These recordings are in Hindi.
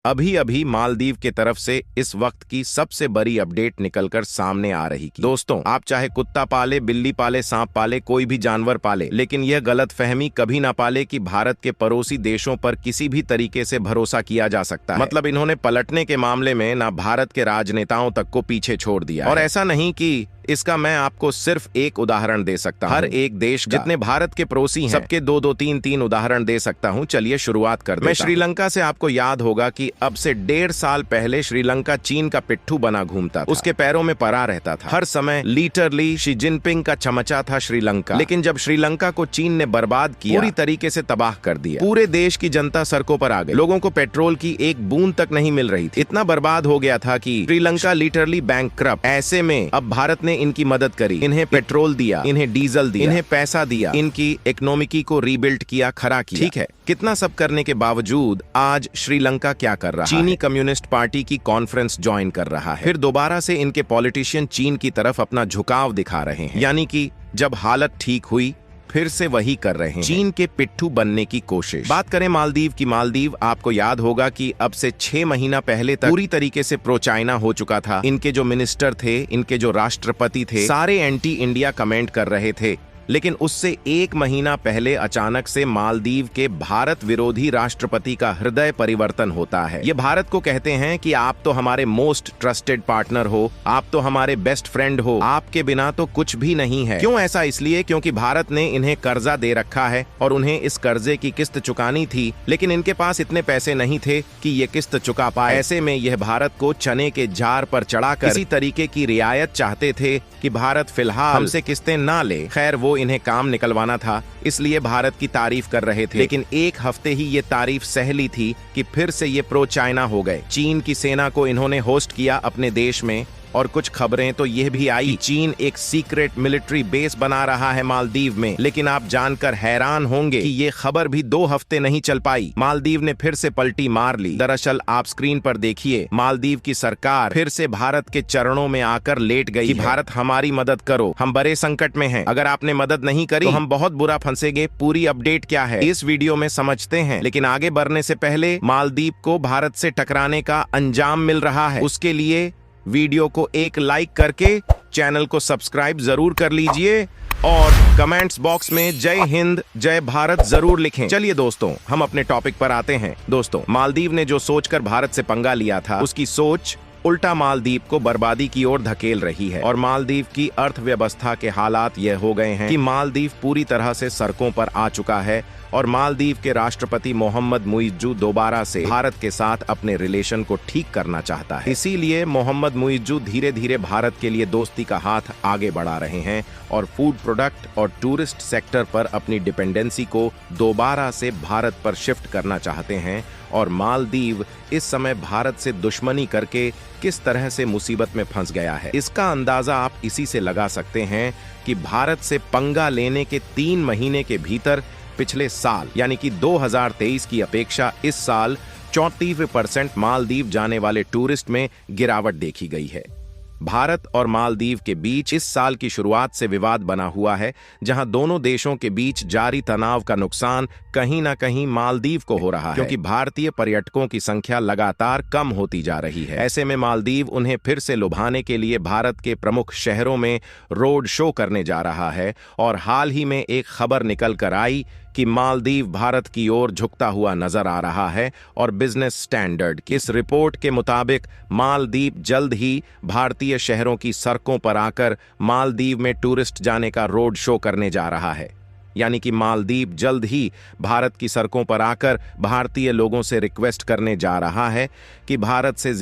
अभी अभी मालदीव के तरफ से इस वक्त की सबसे बड़ी अपडेट निकलकर सामने आ रही है। दोस्तों, आप चाहे कुत्ता पाले, बिल्ली पाले, सांप पाले, कोई भी जानवर पाले, लेकिन यह गलतफहमी कभी ना पाले कि भारत के पड़ोसी देशों पर किसी भी तरीके से भरोसा किया जा सकता है। मतलब इन्होंने पलटने के मामले में ना भारत के राजनेताओं तक को पीछे छोड़ दिया। और ऐसा नहीं कि इसका मैं आपको सिर्फ एक उदाहरण दे सकता हूं। हर एक देश जितने भारत के पड़ोसी हैं, सबके दो दो तीन तीन उदाहरण दे सकता हूं। चलिए शुरुआत कर देता हूं। मैं श्रीलंका से, आपको याद होगा कि अब से 1.5 साल पहले श्रीलंका चीन का पिट्ठू बना घूमता था। उसके पैरों में परा रहता था। हर समय लिटरली शी जिनपिंग का चमचा था श्रीलंका। लेकिन जब श्रीलंका को चीन ने बर्बाद किया, पूरी तरीके से तबाह कर दिया, पूरे देश की जनता सड़कों पर आ गई। लोगों को पेट्रोल की एक बूंद तक नहीं मिल रही थी। इतना बर्बाद हो गया था कि श्रीलंका लिटरली बैंकक्रप्ट। ऐसे में अब भारत ने इनकी मदद करी, इन्हें पेट्रोल दिया, इन्हें डीजल दिया, इन्हें पैसा दिया, इनकी इकोनॉमी को रीबिल्ड किया, खड़ा किया। ठीक है, कितना सब करने के बावजूद आज श्रीलंका क्या कर रहा है? चीनी कम्युनिस्ट पार्टी की कॉन्फ्रेंस ज्वाइन कर रहा है। फिर दोबारा से इनके पॉलिटिशियन चीन की तरफ अपना झुकाव दिखा रहे हैं। यानी कि जब हालत ठीक हुई फिर से वही कर रहे हैं, चीन के पिट्ठू बनने की कोशिश। बात करें मालदीव की, मालदीव आपको याद होगा कि अब से 6 महीना पहले तक पूरी तरीके से प्रो चाइना हो चुका था। इनके जो मिनिस्टर थे, इनके जो राष्ट्रपति थे, सारे एंटी इंडिया कमेंट कर रहे थे। लेकिन उससे 1 महीना पहले अचानक से मालदीव के भारत विरोधी राष्ट्रपति का हृदय परिवर्तन होता है। ये भारत को कहते हैं कि आप तो हमारे मोस्ट ट्रस्टेड पार्टनर हो, आप तो हमारे बेस्ट फ्रेंड हो, आपके बिना तो कुछ भी नहीं है। क्यों ऐसा? इसलिए क्योंकि भारत ने इन्हें कर्जा दे रखा है और उन्हें इस कर्जे की किस्त चुकानी थी, लेकिन इनके पास इतने पैसे नहीं थे कि ये किस्त चुका पाए। ऐसे में यह भारत को चने के जार पर चढ़ाकर इसी तरीके की रियायत चाहते थे कि भारत फिलहाल हमसे किस्तें ना ले। खैर, वो इन्हें काम निकलवाना था, इसलिए भारत की तारीफ कर रहे थे। लेकिन एक हफ्ते ही ये तारीफ सह ली थी कि फिर से ये प्रो चाइना हो गए। चीन की सेना को इन्होंने होस्ट किया अपने देश में, और कुछ खबरें तो यह भी आई चीन एक सीक्रेट मिलिट्री बेस बना रहा है मालदीव में। लेकिन आप जानकर हैरान होंगे कि ये खबर भी 2 हफ्ते नहीं चल पाई। मालदीव ने फिर से पलटी मार ली। दरअसल आप स्क्रीन पर देखिए, मालदीव की सरकार फिर से भारत के चरणों में आकर लेट गई है। भारत, हमारी मदद करो, हम बड़े संकट में हैं। अगर आपने मदद नहीं करी तो हम बहुत बुरा फंसेंगे। पूरी अपडेट क्या है इस वीडियो में समझते हैं। लेकिन आगे बढ़ने से पहले, मालदीव को भारत से टकराने का अंजाम मिल रहा है। उसके लिए वीडियो को एक लाइक करके चैनल को सब्सक्राइब जरूर कर लीजिए और कमेंट्स बॉक्स में जय हिंद जय भारत जरूर लिखें। चलिए दोस्तों, हम अपने टॉपिक पर आते हैं। दोस्तों, मालदीव ने जो सोचकर भारत से पंगा लिया था, उसकी सोच उल्टा मालदीव को बर्बादी की ओर धकेल रही है। और मालदीव की अर्थव्यवस्था के हालात यह हो गए हैं कि मालदीव पूरी तरह से सड़कों पर आ चुका है और मालदीव के राष्ट्रपति मोहम्मद मुइज्जू दोबारा से भारत के साथ अपने रिलेशन को ठीक करना चाहता है। इसीलिए मोहम्मद मुइज्जू धीरे धीरे भारत के लिए दोस्ती का हाथ आगे बढ़ा रहे हैं और फूड प्रोडक्ट और टूरिस्ट सेक्टर पर अपनी डिपेंडेंसी को दोबारा से भारत पर शिफ्ट करना चाहते हैं। और मालदीव इस समय भारत से दुश्मनी करके किस तरह से मुसीबत में फंस गया है, इसका अंदाजा आप इसी से लगा सकते हैं कि भारत से पंगा लेने के 3 महीने के भीतर पिछले साल यानी कि 2023 की अपेक्षा इस साल 34% मालदीव जाने वाले टूरिस्ट में गिरावट देखी गई है। भारत और मालदीव के बीच इस साल की शुरुआत से विवाद बना हुआ है, जहां दोनों देशों के बीच जारी तनाव का नुकसान कहीं ना कहीं मालदीव को हो रहा है, क्योंकि भारतीय पर्यटकों की संख्या लगातार कम होती जा रही है। ऐसे में मालदीव उन्हें फिर से लुभाने के लिए भारत के प्रमुख शहरों में रोड शो करने जा रहा है। और हाल ही में एक खबर निकल कर आई कि मालदीव भारत की ओर झुकता हुआ नजर आ रहा है। और बिजनेस स्टैंडर्ड की इस रिपोर्ट के मुताबिक मालदीव जल्द ही भारतीय शहरों की सड़कों पर आकर मालदीव में टूरिस्ट जाने का रोड शो करने जा रहा है। यानी कि मालदीव जल्द ही भारत की सड़कों पर आकर भारतीय लोगों से रिक्वेस्ट करने जा रहा है कि भारत से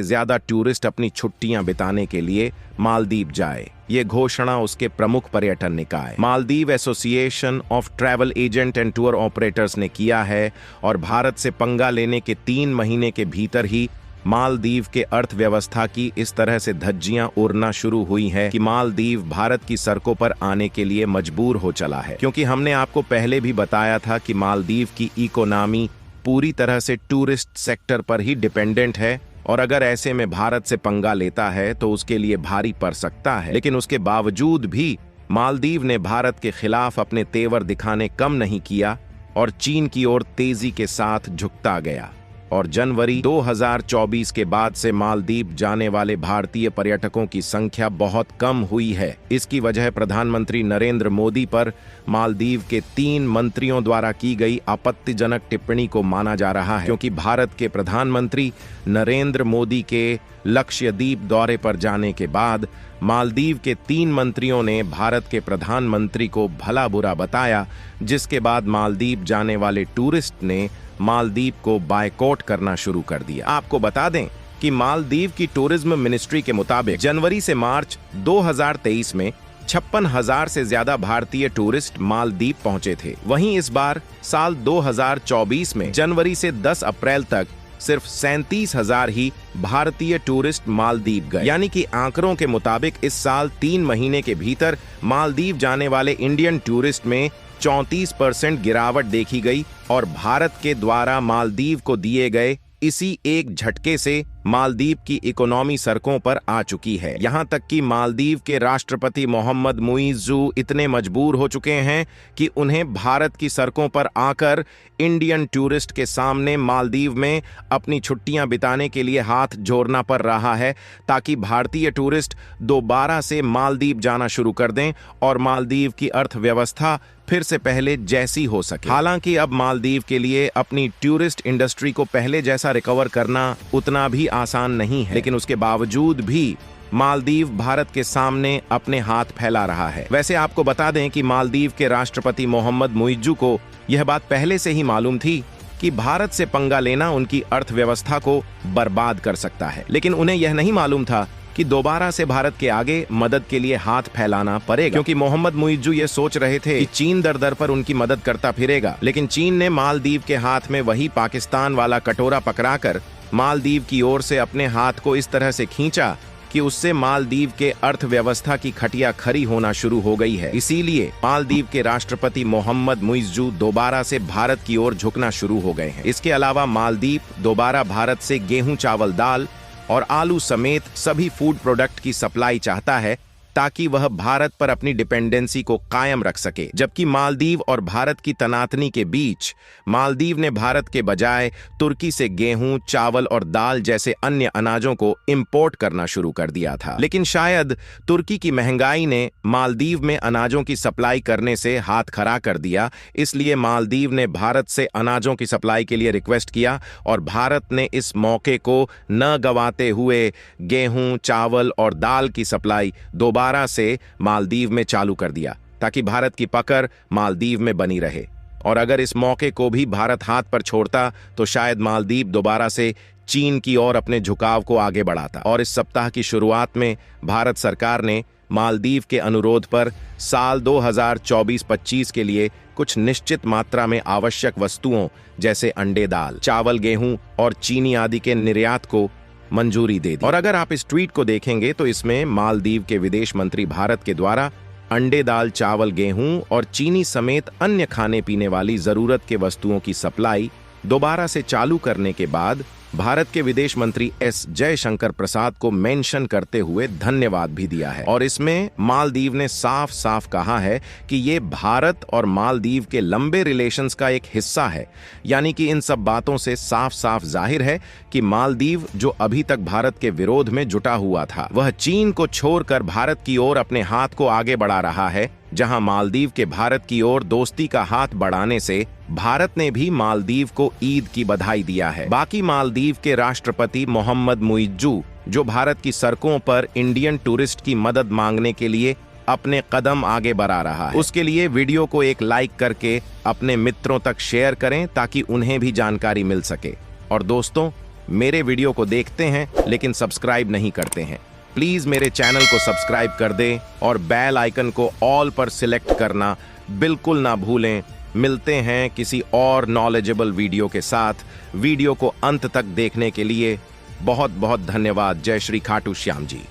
ज्यादा टूरिस्ट अपनी छुट्टियां बिताने के लिए मालदीव जाए। ये घोषणा उसके प्रमुख पर्यटन निकाय Maldives association of travel agent and tour operators ने किया है। और भारत से पंगा लेने के 3 महीने के भीतर ही मालदीव के अर्थव्यवस्था की इस तरह से धज्जियां उड़ना शुरू हुई है कि मालदीव भारत की सड़कों पर आने के लिए मजबूर हो चला है। क्योंकि हमने आपको पहले भी बताया था कि मालदीव की इकोनॉमी पूरी तरह से टूरिस्ट सेक्टर पर ही डिपेंडेंट है और अगर ऐसे में भारत से पंगा लेता है तो उसके लिए भारी पड़ सकता है। लेकिन उसके बावजूद भी मालदीव ने भारत के खिलाफ अपने तेवर दिखाने कम नहीं किया और चीन की ओर तेजी के साथ झुकता गया। और जनवरी 2024 के बाद से मालदीव जाने वाले भारतीय पर्यटकों की संख्या बहुत कम हुई है। इसकी वजह प्रधानमंत्री नरेंद्र मोदी पर मालदीव के 3 मंत्रियों द्वारा की गई आपत्तिजनक टिप्पणी को माना जा रहा है, क्योंकि भारत के प्रधानमंत्री नरेंद्र मोदी के लक्षद्वीप दौरे पर जाने के बाद मालदीव के 3 मंत्रियों ने भारत के प्रधानमंत्री को भला बुरा बताया, जिसके बाद मालदीव जाने वाले टूरिस्ट ने मालदीव को बायकॉट करना शुरू कर दिया। आपको बता दें कि मालदीव की टूरिज्म मिनिस्ट्री के मुताबिक जनवरी से मार्च 2023 में 56,000 से ज्यादा भारतीय टूरिस्ट मालदीव पहुंचे थे। वहीं इस बार साल 2024 में जनवरी से 10 अप्रैल तक सिर्फ 37,000 ही भारतीय टूरिस्ट मालदीव गए। यानी कि आंकड़ों के मुताबिक इस साल 3 महीने के भीतर मालदीव जाने वाले इंडियन टूरिस्ट में 34% गिरावट देखी गई और भारत के द्वारा मालदीव को दिए गए इसी एक झटके से मालदीव की इकोनॉमी सड़कों पर आ चुकी है। यहां तक कि मालदीव के राष्ट्रपति मोहम्मद मुइज्जू इतने मजबूर हो चुके हैं कि उन्हें भारत की सड़कों पर आकर इंडियन टूरिस्ट के सामने मालदीव में अपनी छुट्टियां बिताने के लिए हाथ जोड़ना पड़ रहा है, ताकि भारतीय टूरिस्ट दोबारा से मालदीव जाना शुरू कर दें और मालदीव की अर्थव्यवस्था फिर से पहले जैसी हो सके। हालांकि अब मालदीव के लिए अपनी टूरिस्ट इंडस्ट्री को पहले जैसा रिकवर करना उतना भी आसान नहीं है, लेकिन उसके बावजूद भी मालदीव भारत के सामने अपने हाथ फैला रहा है। वैसे आपको बता दें कि मालदीव के राष्ट्रपति मोहम्मद मुइज्जू को यह बात पहले से ही मालूम थी कि भारत से पंगा लेना उनकी अर्थव्यवस्था को बर्बाद कर सकता है, लेकिन उन्हें यह नहीं मालूम था कि दोबारा से भारत के आगे मदद के लिए हाथ फैलाना पड़ेगा, क्योंकि मोहम्मद मुइज्जू ये सोच रहे थे कि चीन दर दर पर उनकी मदद करता फिरेगा, लेकिन चीन ने मालदीव के हाथ में वही पाकिस्तान वाला कटोरा पकड़ाकर मालदीव की ओर से अपने हाथ को इस तरह से खींचा कि उससे मालदीव के अर्थव्यवस्था की खटिया खड़ी होना शुरू हो गई है। इसीलिए मालदीव के राष्ट्रपति मोहम्मद मुइज्जू दोबारा से भारत की ओर झुकना शुरू हो गए हैं। इसके अलावा मालदीव दोबारा भारत से गेहूं, चावल, दाल और आलू समेत सभी फूड प्रोडक्ट की सप्लाई चाहता है, ताकि वह भारत पर अपनी डिपेंडेंसी को कायम रख सके। जबकि मालदीव और भारत की तनातनी के बीच मालदीव ने भारत के बजाय तुर्की से गेहूं, चावल और दाल जैसे अन्य अनाजों को इंपोर्ट करना शुरू कर दिया था। लेकिन शायद तुर्की की महंगाई ने मालदीव में अनाजों की सप्लाई करने से हाथ खड़ा कर दिया, इसलिए मालदीव ने भारत से अनाजों की सप्लाई के लिए रिक्वेस्ट किया और भारत ने इस मौके को न गंवाते हुए गेहूं, चावल और दाल की सप्लाई दोबारा से मालदीव में चालू कर दिया, ताकि भारत की पकड़ मालदीव में बनी रहे। और अगर इस मौके को भी भारत हाथ पर छोड़ता तो शायद मालदीव दोबारा से चीन की ओर अपने झुकाव को आगे बढ़ाता। और इस सप्ताह की शुरुआत में भारत सरकार ने मालदीव के अनुरोध पर साल 2024-25 के लिए कुछ निश्चित मात्रा में आवश्यक वस्तुओं जैसे अंडे, दाल, चावल, गेहूं और चीनी आदि के निर्यात को मंजूरी दे दी। और अगर आप इस ट्वीट को देखेंगे तो इसमें मालदीव के विदेश मंत्री भारत के द्वारा अंडे, दाल, चावल, गेहूं और चीनी समेत अन्य खाने पीने वाली जरूरत के वस्तुओं की सप्लाई दोबारा से चालू करने के बाद भारत के विदेश मंत्री एस जयशंकर प्रसाद को मेंशन करते हुए धन्यवाद भी दिया है। और इसमें मालदीव ने साफ साफ कहा है कि ये भारत और मालदीव के लंबे रिलेशंस का एक हिस्सा है। यानी कि इन सब बातों से साफ साफ जाहिर है कि मालदीव, जो अभी तक भारत के विरोध में जुटा हुआ था, वह चीन को छोड़कर भारत की ओर अपने हाथ को आगे बढ़ा रहा है। जहां मालदीव के भारत की ओर दोस्ती का हाथ बढ़ाने से भारत ने भी मालदीव को ईद की बधाई दिया है। बाकी मालदीव के राष्ट्रपति मोहम्मद मुइज्जू, जो भारत की सड़कों पर इंडियन टूरिस्ट की मदद मांगने के लिए अपने कदम आगे बढ़ा रहा है, उसके लिए वीडियो को एक लाइक करके अपने मित्रों तक शेयर करें, ताकि उन्हें भी जानकारी मिल सके। और दोस्तों, मेरे वीडियो को देखते हैं लेकिन सब्सक्राइब नहीं करते हैं, प्लीज मेरे चैनल को सब्सक्राइब कर दें और बेल आइकन को ऑल पर सिलेक्ट करना बिल्कुल ना भूलें। मिलते हैं किसी और नॉलेजेबल वीडियो के साथ। वीडियो को अंत तक देखने के लिए बहुत बहुत धन्यवाद। जय श्री खाटू श्याम जी।